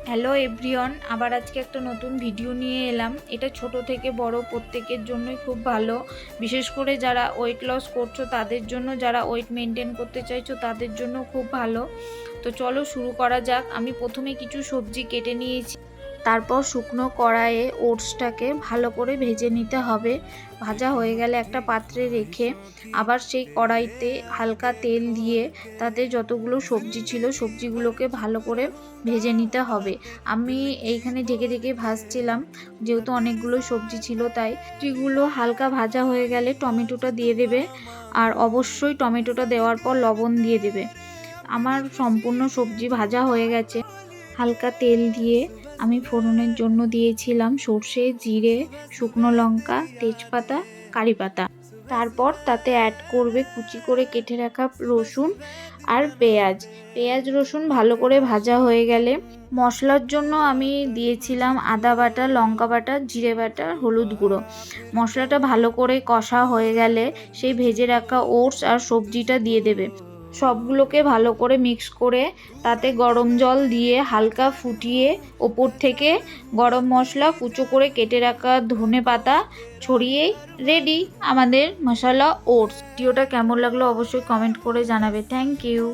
Hello everyone, আবার আজকে একটা নতুন ভিডিও নিয়ে এলাম। এটা ছোট থেকে বড় প্রত্যেকের জন্যই খুব ভালো, বিশেষ করে যারা ওয়েট লস করছো তাদের জন্য, যারা ওয়েট মেনটেন করতে চাইছো তাদের জন্য খুব ভালো। তো চলো শুরু করা যাক। আমি প্রথমে কিছু সবজি কেটে নিয়েছি, তারপর শুকনো কড়াইয়ে ওটসটাকে ভালো করে ভেজে নিতে হবে। ভাজা হয়ে গেলে একটা পাত্রে রেখে আবার সেই কড়াইতে হালকা তেল দিয়ে তাতে যতগুলো সবজি ছিল সবজিগুলোকে ভালো করে ভেজে নিতে হবে। আমি এইখানে ঢেকে ঢেকে ভাজছিলাম, যেহেতু অনেকগুলো সবজি ছিল তাই। সবজিগুলো হালকা ভাজা হয়ে গেলে টমেটোটা দিয়ে দেবে, আর অবশ্যই টমেটোটা দেওয়ার পর লবণ দিয়ে দেবে। আমার সম্পূর্ণ সবজি ভাজা হয়ে গেছে। হালকা তেল দিয়ে আমি ফোড়নের জন্য দিয়েছিলাম সর্ষে, জিরে, শুকনো লঙ্কা, তেজপাতা, কারি পাতা। তারপর তাতে অ্যাড করবে কুচি করে কেটে রাখা রসুন আর পেঁয়াজ রসুন ভালো করে ভাজা হয়ে গেলে মশলার জন্য আমি দিয়েছিলাম আদা বাটা, লঙ্কা বাটা, জিরে বাটা, হলুদ গুঁড়ো। মশলাটা ভালো করে কষা হয়ে গেলে সেই ভেজে রাখা ওটস আর সবজিটা দিয়ে দেবে। সবগুলোকে ভালো করে মিক্স করে তাতে গরম জল দিয়ে হালকা ফুটিয়ে ওপর থেকে গরম মশলা, কুচো করে কেটে রাখা ধনে পাতা ছড়িয়েই রেডি আমাদের মশলা ওটস। ভিডিওটা কেমন লাগলো অবশ্যই কমেন্ট করে জানাবে। Thank you.